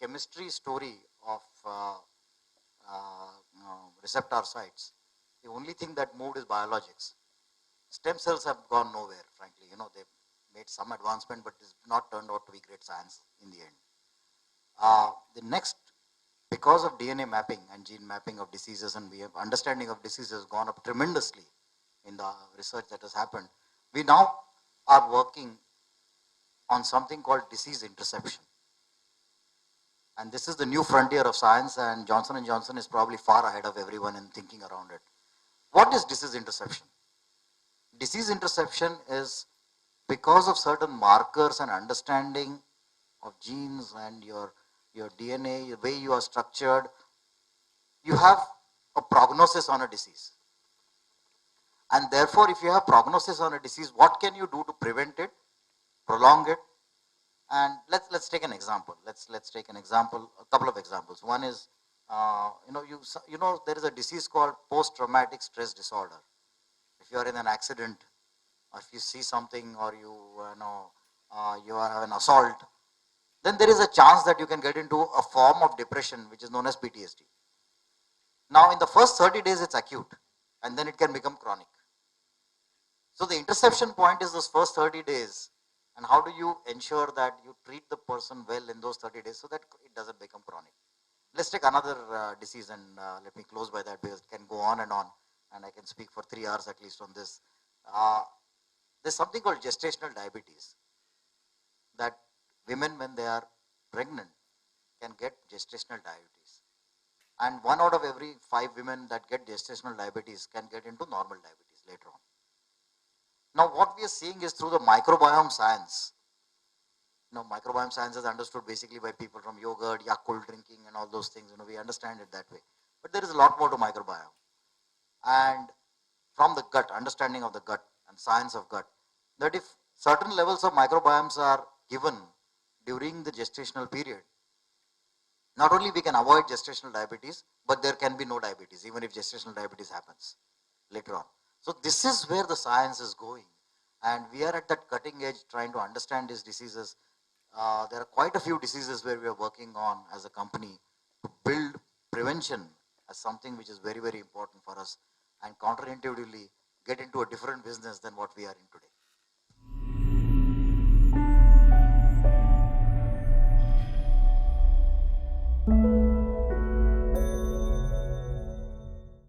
chemistry story of receptor sites, the only thing that moved is biologics. Stem cells have gone nowhere, frankly. They've made some advancement, but it's not turned out to be great science in the end. The next, because of DNA mapping and gene mapping of diseases, and we have understanding of diseases gone up tremendously in the research that has happened, we now are working on something called disease interception. And this is the new frontier of science, and Johnson & Johnson is probably far ahead of everyone in thinking around it. What is disease interception? Disease interception is because of certain markers and understanding of genes and your DNA, the way you are structured, you have a prognosis on a disease. And therefore, if you have prognosis on a disease, what can you do to prevent it, prolong it? And let's take an example. Let's take an example, a couple of examples. One is, there is a disease called post-traumatic stress disorder. If you are in an accident, or if you see something, or you have an assault, then there is a chance that you can get into a form of depression which is known as PTSD. Now, in the first 30 days, it's acute, and then it can become chronic. So the interception point is those first 30 days, and how do you ensure that you treat the person well in those 30 days so that it doesn't become chronic? Let's take another disease, and let me close by that because it can go on, and I can speak for 3 hours at least on this. There's something called gestational diabetes, that women, when they are pregnant, can get gestational diabetes. And 1 out of every 5 women that get gestational diabetes can get into normal diabetes later on. Now, what we are seeing is through the microbiome science. Microbiome science is understood basically by people from yogurt, Yakult drinking, and all those things. We understand it that way. But there is a lot more to microbiome. And from the gut, understanding of the gut and science of gut, that if certain levels of microbiomes are given during the gestational period, not only we can avoid gestational diabetes, but there can be no diabetes, even if gestational diabetes happens later on. So this is where the science is going. And we are at that cutting edge trying to understand these diseases. There are quite a few diseases where we are working on as a company to build prevention as something which is very, very important for us, and counterintuitively get into a different business than what we are in today.